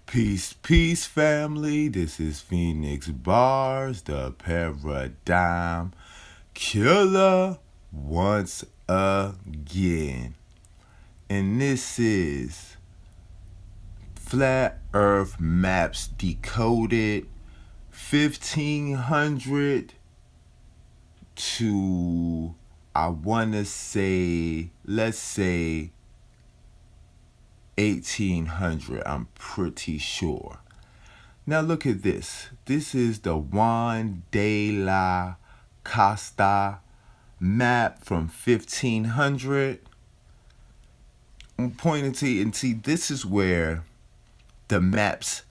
Peace, peace, family. This is Phoenix Bars, the paradigm killer, once again. And this is Flat Earth Maps Decoded 1500 to, I want to say, let's say 1800. I'm pretty sure. Now look at this. This is the Juan de la Costa map from 1500. I'm pointing to you, and see, this is where the maps,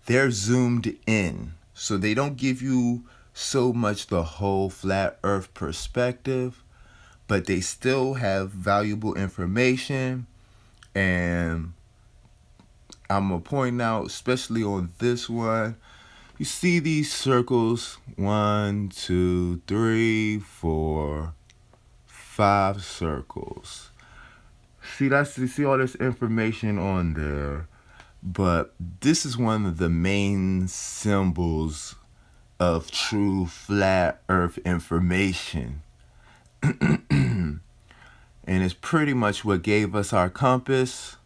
they're zoomed in. So they don't give you so much the whole flat earth perspective, but they still have valuable information. And I'm going to point out, especially on this one, you see these circles, 1, 2, 3, 4, 5 circles. You see all this information on there, but this is one of the main symbols of true flat earth information. And it's pretty much what gave us our compass,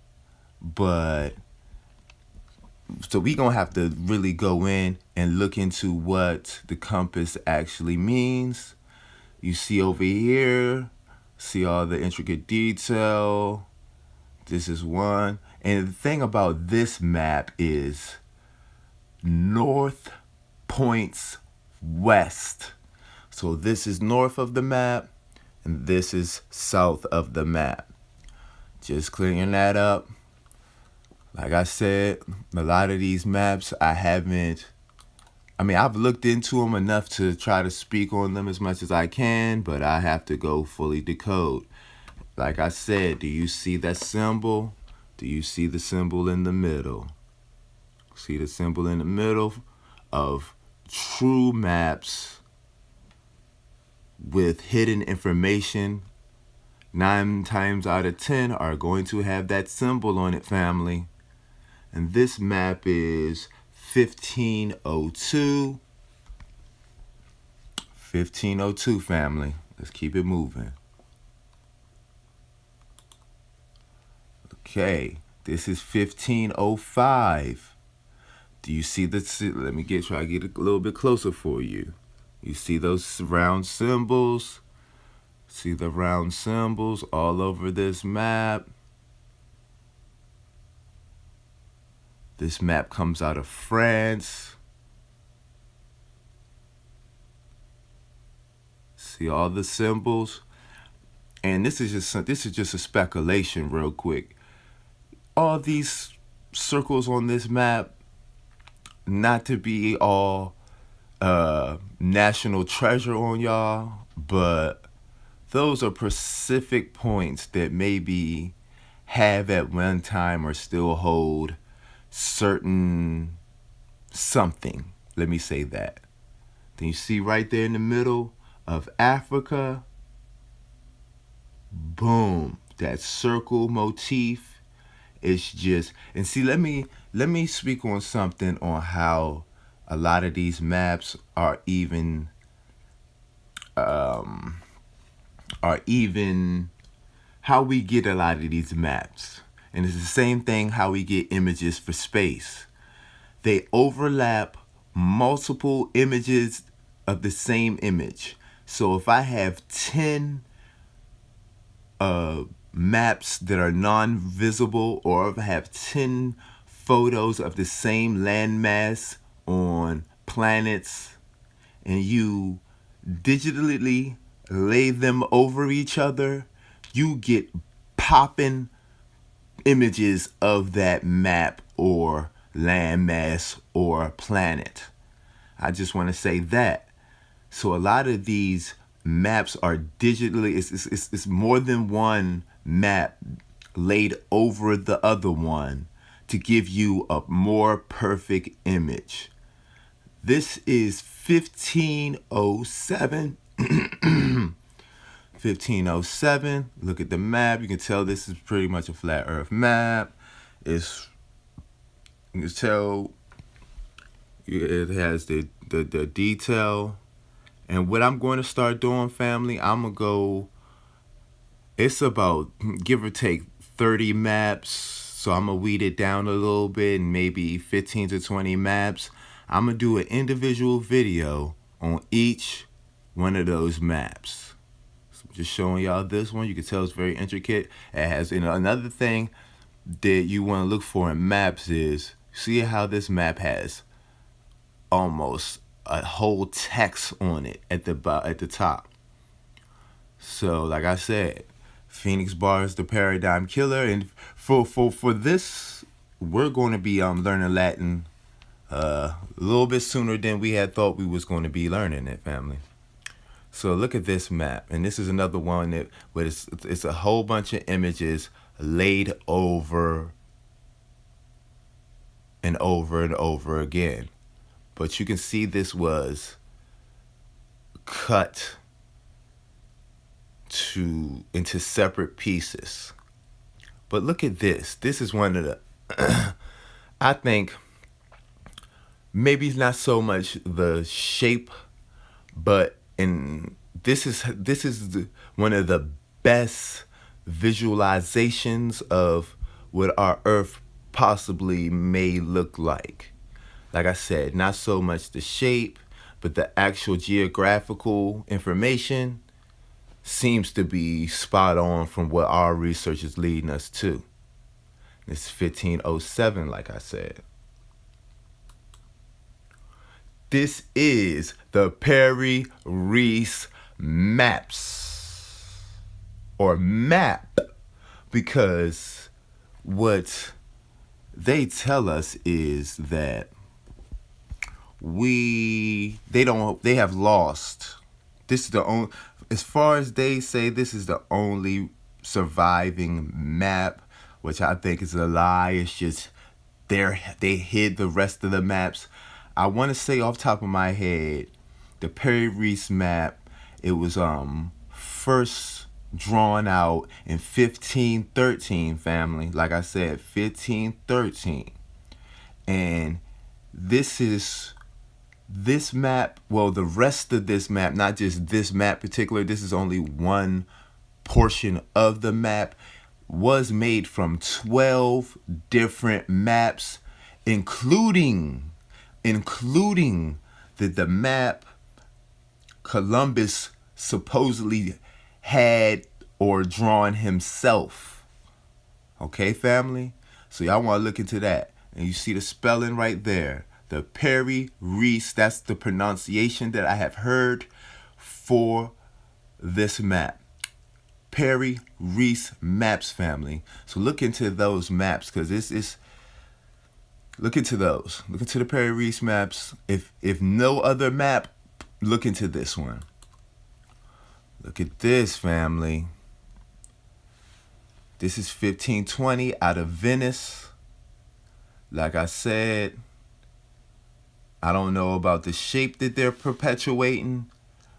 but so we gonna have to really go in and look into what the compass actually means. You see over here, see all the intricate detail. This is one. And the thing about this map is north points west. So this is north of the map, and this is south of the map. Just clearing that up. Like I said, a lot of these maps I've looked into them enough to try to speak on them as much as I can, but I have to go fully decode. Like I said, do you see that symbol? Do you see the symbol in the middle? See the symbol in the middle of true maps with hidden information? 9 times out of 10 are going to have that symbol on it, family. And this map is 1502. 1502, family. Let's keep it moving. Okay, this is 1505. Do you see this? Let me try to get a little bit closer for you. You see those round symbols? See the round symbols all over this map? This map comes out of France. See all the symbols? And this is just a speculation real quick. All these circles on this map, not to be all national treasure on y'all, but those are specific points that maybe have at one time or still hold certain something. Let me say that. Then you see right there in the middle of Africa, boom, that circle motif. It's just, and see, let me speak on something on how a lot of these maps are even how we get a lot of these maps. And it's the same thing how we get images for space. They overlap multiple images of the same image. So if I have 10 maps that are non-visible, or if I have 10 photos of the same landmass on planets, and you digitally lay them over each other, you get popping images of that map or landmass or planet. I just want to say that. So a lot of these maps are digitally, it's more than one map laid over the other one to give you a more perfect image. This is 1507. 1507. Look at the map. You can tell this is pretty much a flat earth map. It's You can tell it has the detail. And what I'm going to start doing, family, I'm going to go, it's about give or take 30 maps. So I'm going to weed it down a little bit and maybe 15 to 20 maps. I'm going to do an individual video on each one of those maps. So I'm just showing y'all this one. You can tell it's very intricate. It has, another thing that you want to look for in maps is, see how this map has almost a whole text on it at the top. So like I said, Phoenix Bar is the paradigm killer, and for this, we're going to be learning Latin a little bit sooner than we had thought we was going to be learning it, family. So look at this map, and this is another one that, but it's a whole bunch of images laid over and over and over again. But you can see this was cut into separate pieces. But look at this. This is one of the I think maybe not so much the shape, but this is one of the best visualizations of what our Earth possibly may look like. Like I said, not so much the shape, but the actual geographical information seems to be spot on from what our research is leading us to. It's 1507, like I said. This is the Reis maps, or map, because what they tell us is that they have lost. This is the only, as far as they say, this is the only surviving map, which I think is a lie. It's just they hid the rest of the maps. I want to say off the top of my head, the Reis map, it was first drawn out in 1513, family. Like I said, 1513. And this map, well, the rest of this map, not just this map particular, this is only one portion of the map, was made from 12 different maps, including the map Columbus supposedly had or drawn himself. Okay, family? So y'all want to look into that. And you see the spelling right there. The Reis, that's the pronunciation that I have heard for this map. Reis maps, family. So look into those maps, because this is, look into those. Look into the Reis maps. If no other map, look into this one. Look at this, family. This is 1520 out of Venice. Like I said, I don't know about the shape that they're perpetuating,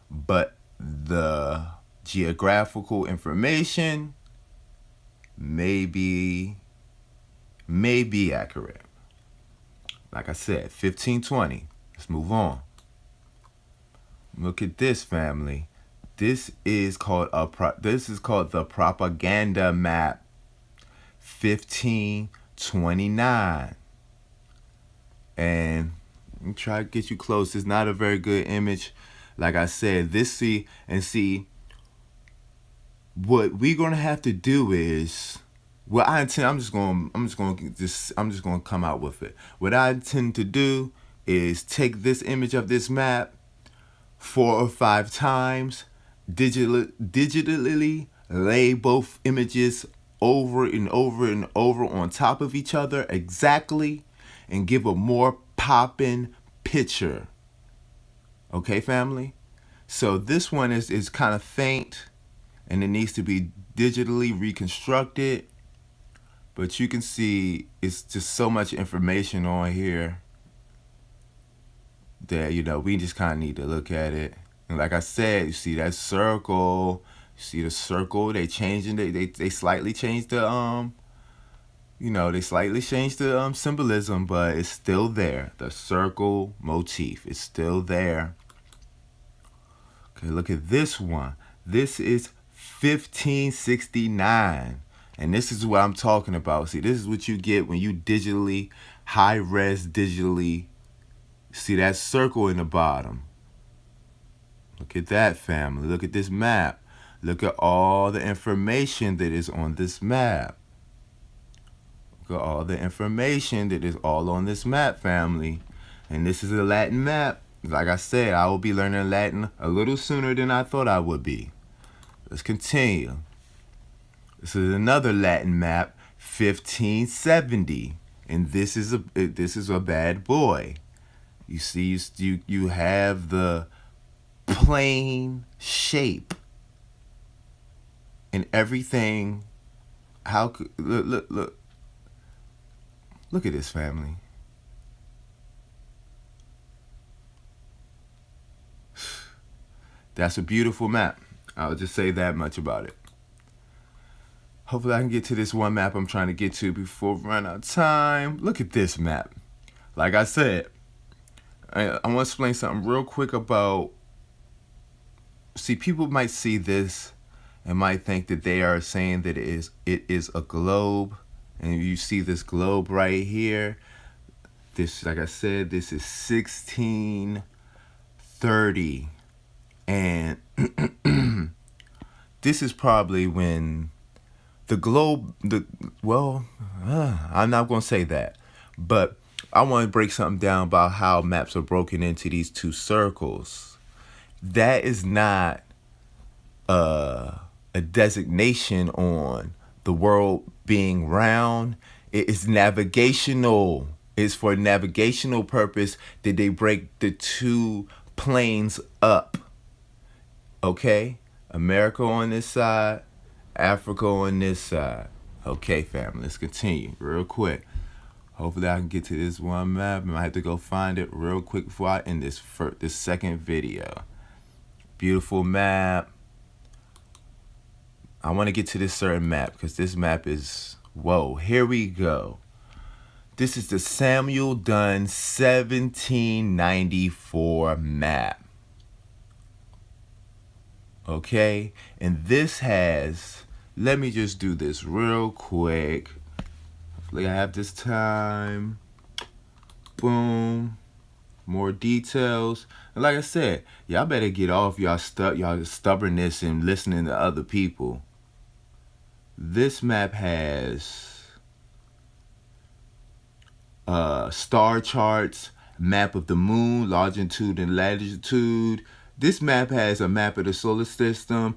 but the geographical information may be accurate. Like I said, 1520. Let's move on. Look at this, family. This is called the propaganda map, 1529. And I'm trying to get you close. It's not a very good image. Like I said, see what we're gonna have to do is, well, I'm just gonna come out with it. What I intend to do is take this image of this map 4 or 5 times, digitally lay both images over and over and over on top of each other exactly, and give a more popping picture. Okay, family? So this one is kind of faint, and it needs to be digitally reconstructed. But you can see it's just so much information on here that, we just kind of need to look at it. And like I said, you see that circle, you see the circle, they slightly changed the they slightly changed the symbolism, but it's still there. The circle motif is still there. Okay, look at this one. This is 1569. And this is what I'm talking about. See, this is what you get when you digitally, high-res digitally, see that circle in the bottom. Look at that, family. Look at this map. Look at all the information that is on this map. Look at all the information that is all on this map, family. And this is a Latin map. Like I said, I will be learning Latin a little sooner than I thought I would be. Let's continue. This is another Latin map, 1570, and this is a bad boy. You see, you have the plane shape and everything. How could look at this, family. That's a beautiful map. I'll just say that much about it. Hopefully I can get to this one map I'm trying to get to before we run out of time. Look at this map. Like I said, I want to explain something real quick about, see, people might see this and might think that they are saying that it is a globe. And you see this globe right here. This, like I said, this is 1630. And this is probably when the globe, I'm not going to say that, but I want to break something down about how maps are broken into these two circles. That is not a designation on the world being round. It is navigational. It's for navigational purpose that they break the two planes up. Okay? America on this side, Africa on this side. Okay, family, let's continue real quick. Hopefully I can get to this one map. I might have to go find it real quick before I end this second video. Beautiful map. I want to get to this certain map because this map is, whoa, here we go. This is the Samuel Dunn 1794 map. Okay, and this has, let me just do this real quick. Hopefully I have this time. Boom. More details. And like I said, y'all better get off y'all stubbornness and listening to other people. This map has star charts, map of the moon, longitude and latitude. This map has a map of the solar system.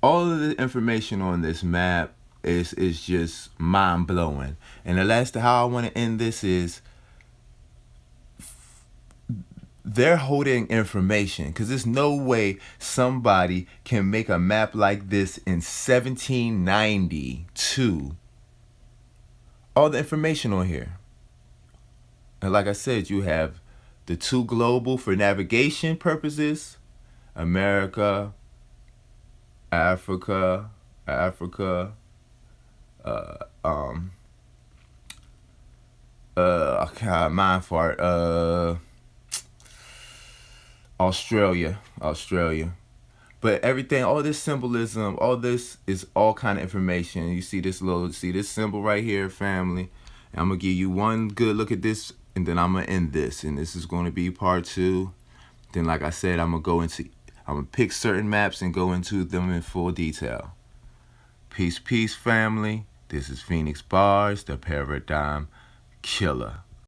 All of the information on this map is just mind-blowing. And the last, how I want to end this is, they're holding information, because there's no way somebody can make a map like this in 1792. All the information on here. And like I said, you have the two global for navigation purposes. America, Africa, mind fart, Australia. But everything, all this symbolism, all this is all kind of information. You see this symbol right here, family. And I'm gonna give you one good look at this, and then I'm gonna end this, and this is gonna be part 2. Then, like I said, I'm gonna pick certain maps and go into them in full detail. Peace, family. This is Phoenix Bars, the Paradigm Killer.